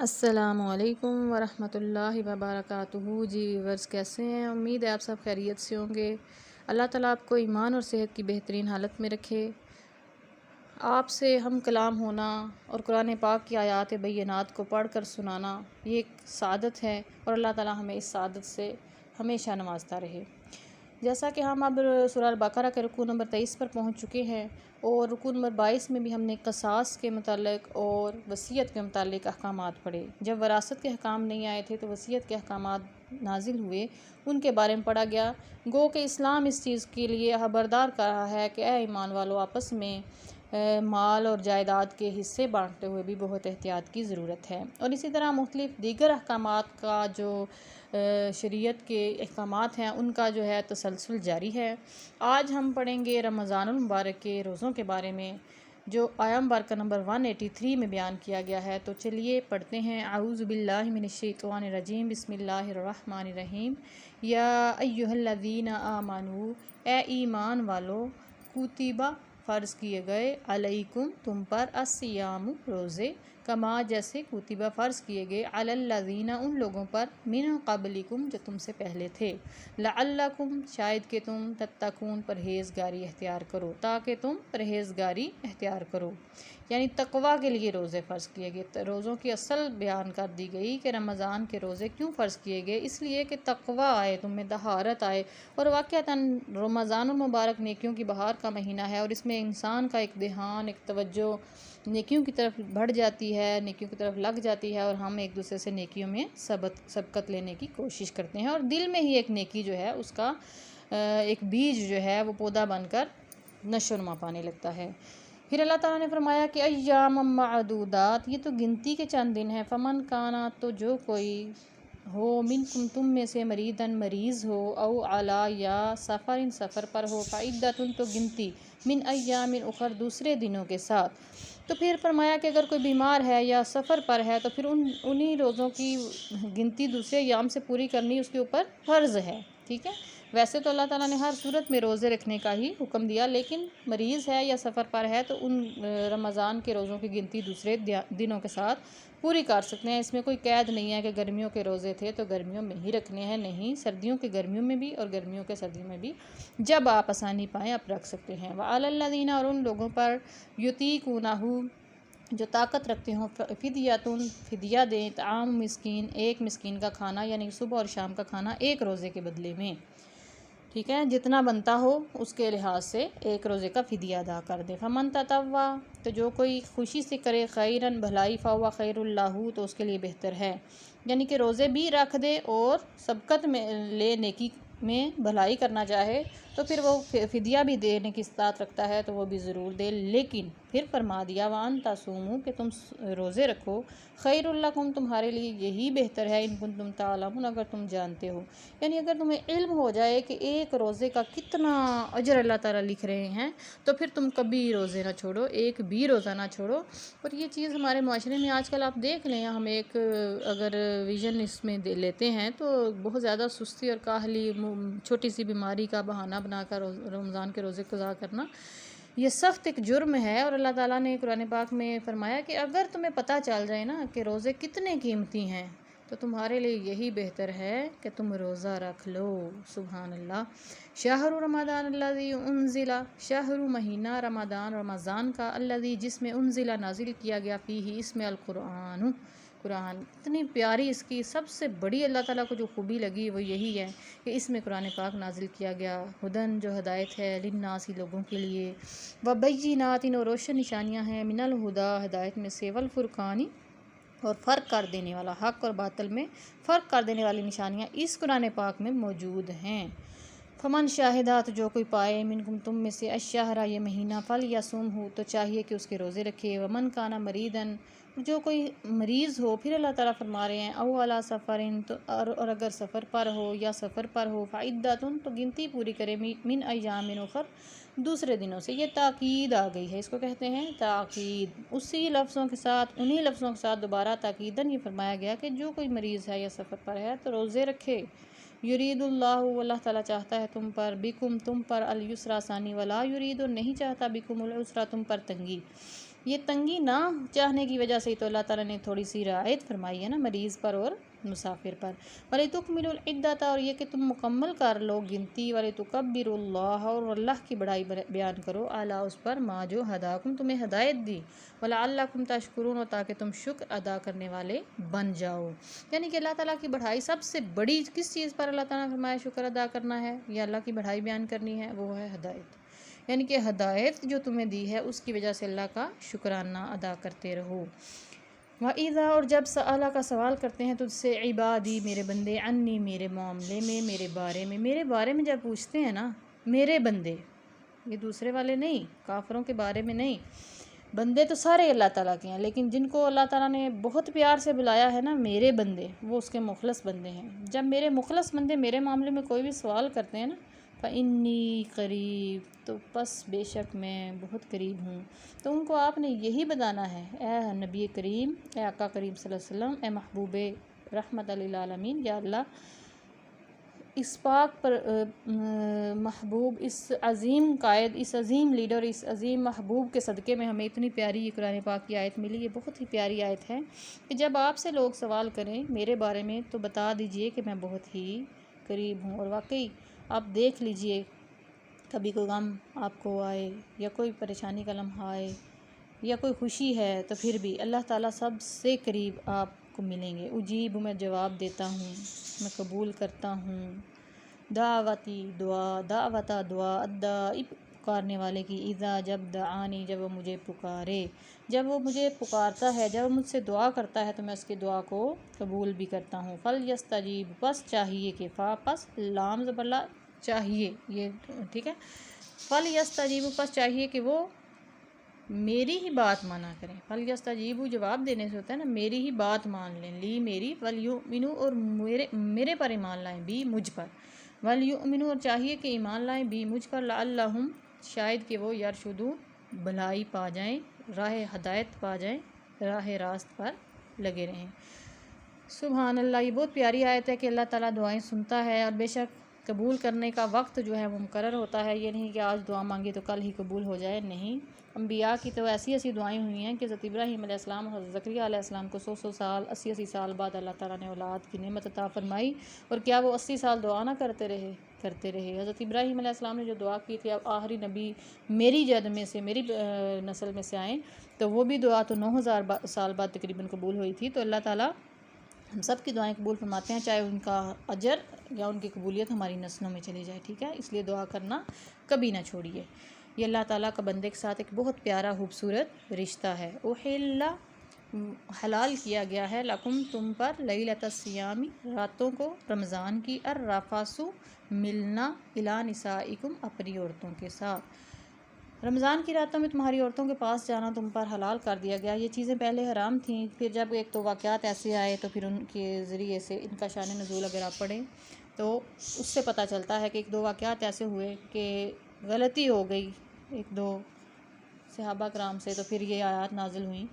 अस्सलामुअलैकुम वरहमतुल्लाहि वबरकातुहू। जी व्यूअर्स, कैसे हैं? उम्मीद है आप सब खैरियत से होंगे। अल्लाह ताला आपको ईमान और सेहत की बेहतरीन हालत में रखे। आपसे हम कलाम होना और कुरान पाक की आयात बैयनात को पढ़ कर सुनाना ये एक सादत है और अल्लाह ताला हमें इस सादत से हमेशा नवाजता रहे। जैसा कि हम अब सूरह अल-बकरा के रुकू नंबर 23 पर पहुंच चुके हैं और रुकू नंबर 22 में भी हमने क़सास के मुतालिक और वसीयत के मुतालिक अहकामात पढ़े। जब वरासत के अहकाम नहीं आए थे तो वसीयत के अहकामात नाजिल हुए, उनके बारे में पढ़ा गया। गो के इस्लाम इस चीज़ के लिए खबरदार कर रहा है कि ए ईमान वालों, आपस में माल और जायदाद के हिस्से बांटते हुए भी बहुत एहतियात की ज़रूरत है। और इसी तरह मुख्तलिफ़ दीगर अहकामात का जो शरीयत के अहकामात हैं उनका जो है तसलसल जारी है। आज हम पढ़ेंगे रमज़ानुल मुबारक के रोज़ों के बारे में, जो आया मुबारक नंबर 183 में बयान किया गया है। तो चलिए पढ़ते हैं। आऊज़ु बिल्लाहि मिनश्शैतानिर्रजीम, बिस्मिल्लाहिर्रहमानिर्रहीम। या अय्युहल्लज़ीना आमनू, ए ईमान वालो, कुतिबा फ़र्ज़ किए गए, अलैकुम तुम पर, अस्सियामु रोज़े, कमा जैसे कुतिबा फ़र्ज़ किए गए, अलल्लज़ीना उन लोगों पर, मिन क़ब्लिकुम जो तुमसे पहले थे, लअल्लकुम शायद कि तुम, तत्तकून परहेज़गारी अख्तियार करो, ताकि तुम परहेज़गारी अख्तियार करो। यानी तक़वा के लिए रोज़े फ़र्ज़ किए गए। रोज़ों की असल बयान कर दी गई कि रमज़ान के रोज़े क्यों फ़र्ज़ किए गए, इसलिए कि तक़वा आए, तुम्हें दहारत आए। और वाक़अतन रमज़ानुल मुबारक नेकियों की बहार का महीना है और इसमें इंसान का एक ध्यान, एक तवज्जो नेकियों की तरफ बढ़ जाती है, नेकियों की तरफ लग जाती है और हम एक दूसरे से नेकियों में सबकत लेने की कोशिश करते हैं और दिल में ही एक नेकी जो है उसका एक बीज जो है वो पौधा बनकर नशो नुमा पाने लगता है। फिर अल्लाह ताला ने फरमाया कि अय्याम मादूदात, ये तो गिनती के चंद दिन हैं। फमन काना, तो जो कोई हो, मिनकुम तुम में से, मरीदन मरीज़ हो, औ अला या सफ़रिन सफ़र पर हो, फ़इद्दतुन तो गिनती, मिन अय्यामिन उखर दूसरे दिनों के साथ। तो फिर फरमाया कि अगर कोई बीमार है या सफ़र पर है तो फिर उन्हीं रोज़ों की गिनती दूसरे अय्याम से पूरी करनी उसके ऊपर फ़र्ज़ है। ठीक है, वैसे तो अल्लाह ताला ने हर सूरत में रोज़े रखने का ही हुक्म दिया, लेकिन मरीज़ है या सफ़र पर है तो उन रमज़ान के रोज़ों की गिनती दूसरे दिनों के साथ पूरी कर सकते हैं। इसमें कोई कैद नहीं है कि गर्मियों के रोज़े थे तो गर्मियों में ही रखने हैं, नहीं, सर्दियों के गर्मियों में भी और गर्मियों के सर्दियों में भी जब आप आसानी पाएँ आप रख सकते हैं। व अलल्लज़ीना, और उन लोगों पर, युतीकुनहु जो ताकत रखते हों, फ़िदियतुन फ़िदिया दें, ताम मिस्कीन, एक मिस्कीन का खाना, यानी सुबह और शाम का खाना एक रोज़े के बदले में। ठीक है, जितना बनता हो उसके लिहाज से एक रोज़े का फ़िदिया अदा कर दे। फमन ततव्वा, तो जो कोई खुशी से करे, खैरन भलाई, फ़हुवा खैरुल्लाहु, तो उसके लिए बेहतर है। यानी कि रोज़े भी रख दे और सबकत में ले, नेकी में भलाई करना चाहे तो फिर वो फ़िदिया भी देने की इस्तात रखता है तो वो भी ज़रूर दे। लेकिन फिर फरमा दिया, वान तासूमू, कि तुम रोज़े रखो, खैरुल्लकुम, तुम्हारे लिए यही बेहतर है, इन कुंतुम तालमून, अगर तुम जानते हो। यानी अगर तुम्हें इल्म हो जाए कि एक रोज़े का कितना अजर अल्लाह ताला लिख रहे हैं तो फिर तुम कभी रोज़े ना छोड़ो, एक भी रोज़ा ना छोड़ो। और ये चीज़ हमारे माशरे में आजकल आप देख लें, हम एक अगर विज़न इसमें दे लेते हैं तो बहुत ज़्यादा सुस्ती और काहली, छोटी सी बीमारी का बहाना बनाकर रमज़ान के रोज़े क़ज़ा करना, ये सख्त एक जुर्म है। और अल्लाह ताला ने कुरान पाक में फ़रमाया कि अगर तुम्हें पता चल जाए ना कि रोज़े कितने कीमती हैं तो तुम्हारे लिए यही बेहतर है कि तुम रोज़ा रख लो। सुभान अल्लाह। शहरु रमज़ान अल्लज़ी उन्ज़िला, शहरु महीना रमज़ान, रमज़ान का, अल्लज़ी जिसमें, उन्ज़िला नाजिल किया गया, फ़ीही इसमें, अल कुरान, कुरान। इतनी प्यारी इसकी सबसे बड़ी अल्लाह ताला को जो खूबी लगी वो यही है कि इसमें कुरान पाक नाजिल किया गया, हुदन जो हिदायत है, लिन्नास लोगों के लिए, व बय्यिनातिन और रोशन निशानियाँ हैं, मिनल हुदा हिदायत में से, वल फुरक़ानी और फ़र्क कर देने वाला, हक़ और बातिल में फ़र्क कर देने वाली निशानियाँ इस कुरान पाक में मौजूद हैं। फमन शाहिदात, जो कोई पाए, मिनकुम तुम में से, अशहरा ये महीना, फल या सुम हो, तो चाहिए कि उसके रोज़े रखे। वमन काना मरीदन, जो कोई मरीज़ हो, फिर अल्लाह ताला फरमा रहे हैं, औ अला सफ़रिन, तो और अगर सफ़र पर हो या सफ़र पर हो, फ़इद्दतुन, तो गिनती पूरी करे, मिन अय्यामिन उखर, दूसरे दिनों से। ये ताकीद आ गई है, इसको कहते हैं ताकीद। उसी लफ्ज़ों के साथ, उन्हीं लफ्ज़ों के साथ दोबारा ताकीदन ये फरमाया गया कि जो कोई मरीज़ है या सफ़र पर है तो रोज़े रखे। युरीदुल्लाहु, अल्लाह ताला चाहता है तुम पर, बिकुम तुम पर, अल युसरा आसानी, वला युरीदु नहीं चाहता, बिकुमुल उसरा तुम पर तंगी। ये तंगी ना चाहने की वजह से ही तो अल्लाह ताला ने थोड़ी सी रियायत फरमाई है ना मरीज़ पर और मुसाफिर पर। वली तुकमिलुल इद्दता, और ये कि तुम मुकम्मल कर लो गिनती। वली तुकब्बिरुल्लाह, और अल्लाह की बड़ाई बयान करो आला उस पर माँ जो हदाकुम तुम्हें हदायत दी। वलअल्लकुम तशकुरून, और ताकि तुम शुक्र अदा करने वाले बन जाओ। यानी कि अल्लाह ताला की बढ़ाई सबसे बड़ी किस चीज़ पर अल्लाह ताला ने फरमाया शुक्र अदा करना है या अल्लाह की बढ़ाई बयान करनी है, वो है हदायत। यानी कि हदायत जो तुम्हें दी है उसकी वजह से अल्लाह का शुक्राना अदा करते रहो। वइज़ा, और जब अल्लाह का सवाल करते हैं तुझसे इबादी मेरे बंदे, अन्नी मेरे मामले में, मेरे बारे में जब पूछते हैं ना मेरे बंदे, ये दूसरे वाले नहीं, काफरों के बारे में नहीं। बंदे तो सारे अल्लाह ताला के हैं, लेकिन जिनको अल्लाह ताला ने बहुत प्यार से बुलाया है ना मेरे बंदे, वो उसके मुखलस बंदे हैं। जब मेरे मुखलस बंदे मेरे मामले में कोई भी सवाल करते हैं ना, फ़इन्नी करीब, तो बस बेशक मैं बहुत करीब हूँ। तो उनको आपने यही बताना है, ए नबी करीम, ए आका करीम सल्लल्लाहु अलैहि वसल्लम, ए महबूब रहमत लिल आलमीन, या अल्लाह इस पाक पर महबूब, इस अज़ीम कायद, इस अज़ीम लीडर, इस अज़ीम महबूब के सदक़े में हमें इतनी प्यारी ये कुरान पाक की आयत मिली। ये बहुत ही प्यारी आयत है कि जब आपसे लोग सवाल करें मेरे बारे में तो बता दीजिए कि मैं बहुत ही करीब हूँ। और वाकई आप देख लीजिए, कभी कोई गम आपको आए या कोई परेशानी का लम्हा आए या कोई खुशी है, तो फिर भी अल्लाह ताला सबसे करीब आपको मिलेंगे। उजीब, मैं जवाब देता हूँ, मैं कबूल करता हूँ। दावती दुआ, दावता दुआ, अद्दा पुकारने वाले की, इज़ा जब दआनी, जब वो मुझे पुकारे, जब वो मुझे पुकारता है, जब वो मुझसे दुआ करता है तो मैं उसकी दुआ को कबूल भी करता हूँ। फल यस्तजीब, बस चाहिए कि, फ़ा पस लाम ज़बरला चाहिए, ये ठीक है। फल यस्तजीब, बस चाहिए कि वो मेरी ही बात माना करें। फल यस्तजीबु जवाब देने से होता है ना, मेरी ही बात मान लें। ली मेरी, वल युमिनु, और मेरे पर ईमान लाएं, भी मुझ पर। वल युमिनु, और चाहिए कि ईमान लाएं, भी मुझ पर। लअल्लहुम, शायद कि वो यरशुदून, भलाई पा जाएं, राह हदायत पा जाएं, राह रास्त पर लगे रहें। सुभान अल्लाह, ये बहुत प्यारी आयत है कि अल्लाह ताला दुआएं सुनता है, और बेशक कबूल करने का वक्त जो है वो मुकर्रर होता है। ये नहीं कि आज दुआ मांगी तो कल ही कबूल हो जाए, नहीं। अम्बिया की तो ऐसी ऐसी दुआएं हुई हैं कि हज़रत इब्राहीम अलैहिस्सलाम और हज़रत ज़करिया अलैहिस्सलाम को 100 साल 80 साल बाद अल्लाह ताला ने औलाद की नेमत अता फरमाई। और क्या वो 80 साल दुआ ना करते रहे। हज़रत इब्राहीम अलैहिस्सलाम ने जो दुआ की थी, अब आखिरी नबी मेरी जद में से, मेरी नस्ल में से आएँ, तो वो भी दुआ तो 9000 साल बाद तकरीबन कबूल हुई थी। तो अल्लाह ताला हम सब की दुआएं कबूल फरमाते हैं, चाहे उनका अजर या उनकी कबूलियत हमारी नस्लों में चली जाए, ठीक है। इसलिए दुआ करना कभी ना छोड़िए। ये अल्लाह ताला का बंदे के साथ एक बहुत प्यारा खूबसूरत रिश्ता है। उहिल्ला, हलाल किया गया है, लकुम, तुम पर, लैलत सियामी, रातों को रमज़ान की, अर रफ़ासु, मिलना, इला निसाइकुम, अपनी औरतों के साथ। रमज़ान की रातों में तुम्हारी औरतों के पास जाना तुम पर हलाल कर दिया गया। ये चीज़ें पहले हराम थीं, फिर जब एक तो वाक़यात ऐसे आए तो फिर उनके ज़रिए से इनका शान नज़ूल अगर आप पढ़ें तो उससे पता चलता है कि एक दो वाक़यात ऐसे हुए कि गलती हो गई एक दो सहाबा कराम से, तो फिर ये आयत नाजिल हुई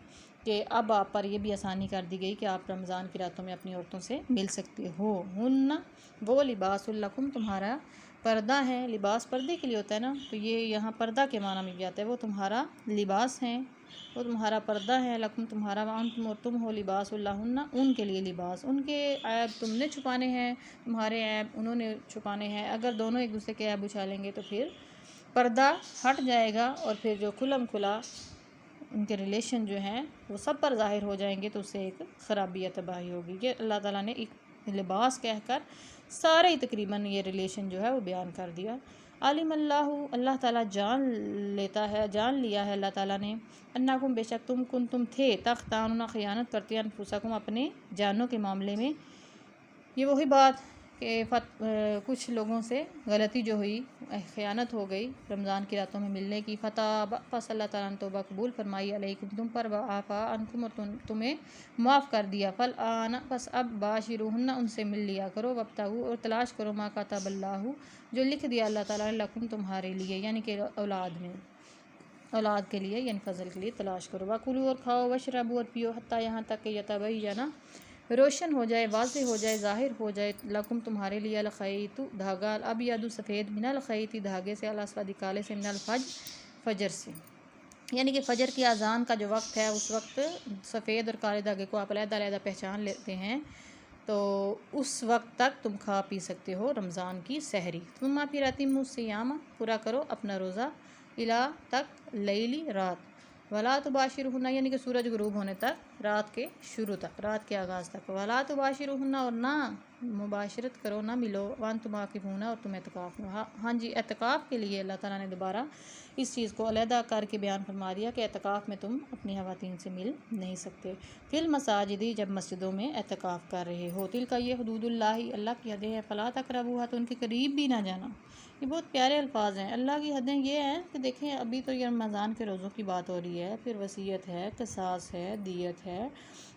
कि अब आप पर यह भी आसानी कर दी गई कि आप रमज़ान की रातों में अपनी औरतों से मिल सकते हो। हुन्ना, वो लिबासुल लकुम, तुम्हारा पर्दा है। लिबास पर्दे के लिए होता है ना, तो ये यहाँ पर्दा के माना में भी आता है। वो तुम्हारा लिबास है, वो तुम्हारा पर्दा है। लकुम, तुम्हारा, वान तुम, और तुम हो, लिबासुल्लाहुन्ना, उनके लिए लिबास। उनके ऐब तुमने छुपाने हैं, तुम्हारे ऐब उन्होंने छुपाने हैं। अगर दोनों एक दूसरे के ऐब उछालेंगे तो फिर पर्दा हट जाएगा, और फिर जो खुलम खुला उनके रिलेशन जो हैं वो सब पर ज़ाहिर हो जाएंगे, तो उससे एक ख़राबी या तबाही होगी। ये अल्लाह ताला ने एक लिबास कहकर सारे ही तकरीबन ये रिलेशन जो है वो बयान कर दिया। आलिम अल्लाह ताला जान लेता है, जान लिया है अल्लाह ताला ने, अन्नाकुम, बेशक तुम थे, तख्तानुना, ख़यानत करते हैं, अनफुसकुम, अपने जानों के मामले में। ये वही बात कि कुछ लोगों से गलती जो हुई, ख़यानत हो गई रमज़ान की रातों में मिलने की। फ़ताब, बस अल्लाह ताला ने तौबा कबूल फरमाई, अलैकुम, तुम पर, व आफ़ा अनकुम, और तुम्हें माफ़ कर दिया। फ़ल आना, बस अब, बाशिरुहुन्ना, उनसे मिल लिया करो, वब्तगू, और तलाश करो, मा कतबल्लाहु, जो लिख दिया अल्लाह ताला ने, लकुम, तुम्हारे लिए, यानी कि औलाद के लिए, यानी फजल के लिए तलाश करो। वकुलू, और खाओ, वशरबू, और पियो, हत्ता, यहाँ तक कि यतबय्यना, रोशन हो जाए, वाज़ेह हो जाए, ज़ाहिर हो जाए, लकुम, तुम्हारे लिए, अल खैतु, धागा, अब यादु, सफ़ेद, मिनल खैती, धागे से, अल अस्वद, काले से, मिनल फजर से। यानी कि फ़जर की अज़ान का जो वक्त है उस वक्त सफ़ेद और काले धागे को आप अलग-अलग पहचान लेते हैं, तो उस वक्त तक तुम खा पी सकते हो रमज़ान की सहरी। तुम फिर अतिमु सियामा, पूरा करो अपना रोज़ा, इला तक लैली, रात, वला तुबाशिरुहुन्ना, यानी कि सूरज गुरूब होने तक, रात के शुरू तक, रात के आगाज़ तक, वला तुबाशिरुहुन्ना, और ना मुबाशरत करो, ना मिलो, वन तुम आकिफूना, और तुम एतकाफ़ में। हाँ जी, एतकाफ़ के लिए अल्लाह ताला ने दोबारा इस चीज़ को अलहदा करके बयान फरमा दिया कि एतकाफ़ में तुम अपनी ख़वातीन से मिल नहीं सकते। फिल मसाजिदी, जब मस्जिदों में एतकाफ़ कर रहे हो, तिल का ये हुदूदुल्लाही, अल्लाह की हदें हैं, फ़ला तक़रबूहा, तो उनके करीब भी ना जाना। ये बहुत प्यारे अल्फाज हैं। अल्लाह की हदें ये हैं कि देखें, अभी तो ये रमज़ान के रोज़ों की बात हो रही है, फिर वसीयत है, क़िसास है, दियत है,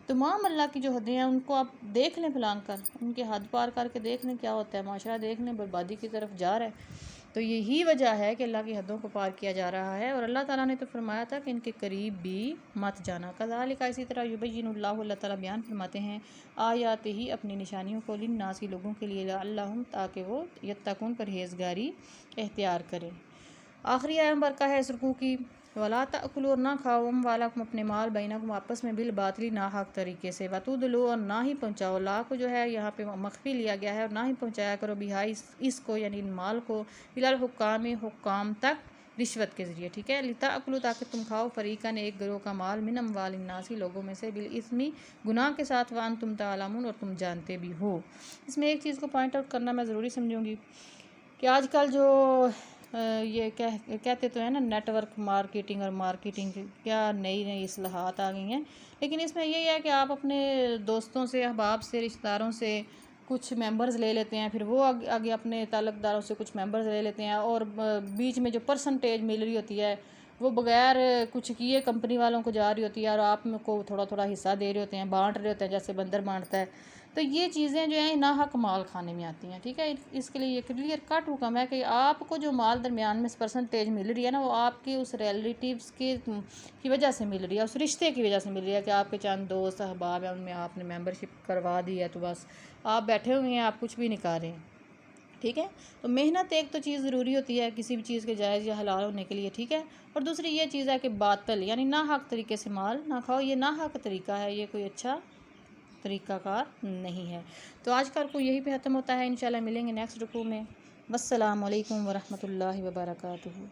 तमाम अल्लाह की जो हदें हैं उनको आप देख लें, फलांग कर उनके हद पार करके देख लें क्या होता है, माशरा देख लें बर्बादी की तरफ जा रहा है। तो यही वजह है कि अल्लाह की हदों को पार किया जा रहा है, और अल्लाह ताला ने तो फरमाया था कि इनके करीब भी मत जाना। कज़ालिका, इसी तरह युबय्यिनुल्लाहु, अल्लाह ताला बयान फरमाते हैं आयात ही, अपनी निशानियों को, लिन्नासी, लोगों के लिए, लअल्लहुम, ताकि वो यत्तकून, परहेज़गारी एख्तियार करें। आखिरी आयत बरका है इस रुकू की, वला ताकुलू, और ना खाओ, वालाकुम, अपने माल, बैनकुम, आपस में, बिल बातिल, ना हक तरीके से, वतुदलू, और ना ही पहुँचाओ, ला को जो है यहाँ पे मख्फी लिया गया है, और ना ही पहुँचाया करो, बिहा, इसको यानी माल को, बिलाल हुक्काम, हुक्काम तक, रिश्वत के ज़रिए, ठीक है। लिता अकलू, ताकि तुम खाओ, फ़रीक़न, एक गिरोह का माल, मिन अम्वालिन्नासी, लोगों में से, बिल इस्मी, गुनाह के साथ, वान तुम तालमून, और तुम जानते भी हो। इसमें एक चीज़ को पॉइंट आउट करना मैं ज़रूरी समझूँगी कि आजकल जो ये कहते तो हैं ना, नेटवर्क मार्केटिंग और मार्केटिंग क्या नई नई इस्लाहात आ गई हैं, लेकिन इसमें यही है कि आप अपने दोस्तों से, अहबाब से, रिश्तेदारों से कुछ मेंबर्स ले लेते हैं, फिर वो आगे अपने ताल्लुक़दारों से कुछ मेंबर्स ले लेते हैं, और बीच में जो परसेंटेज मिल रही होती है वो बगैर कुछ किए कंपनी वालों को जा रही होती है, और आप को थोड़ा थोड़ा हिस्सा दे रहे होते हैं, बांट रहे होते हैं, जैसे बंदर बांटता है। तो ये चीज़ें जो हैं नाहक माल खाने में आती हैं, ठीक है। इसके लिए ये क्लियर कट हुक्म है कि आपको जो माल दरमियान में परसेंटेज मिल रही है ना, वो आपके उस रिलेटिव्स के की वजह से मिल रही है, उस रिश्ते की वजह से मिल रही है कि आपके चंद दोस्त अहबाब हैं, उनमें आपने मेंबरशिप करवा दी है, तो बस आप बैठे हुए हैं, आप कुछ भी नहीं कर रहे हैं, ठीक है। तो मेहनत एक तो चीज़ ज़रूरी होती है किसी भी चीज़ के जायज़ या हलाल होने के लिए, ठीक है। और दूसरी ये चीज़ है कि बातल यानी ना हक तरीके से माल ना खाओ, ये ना हक तरीका है, ये कोई अच्छा तरीक़ाकार नहीं है। तो आज का रुकू यहीं पे ख़त्म होता है। इंशाल्लाह मिलेंगे नेक्स्ट रुकू में। वस्सलामु अलैकुम वरहमतुल्लाहि वबरकातुहू।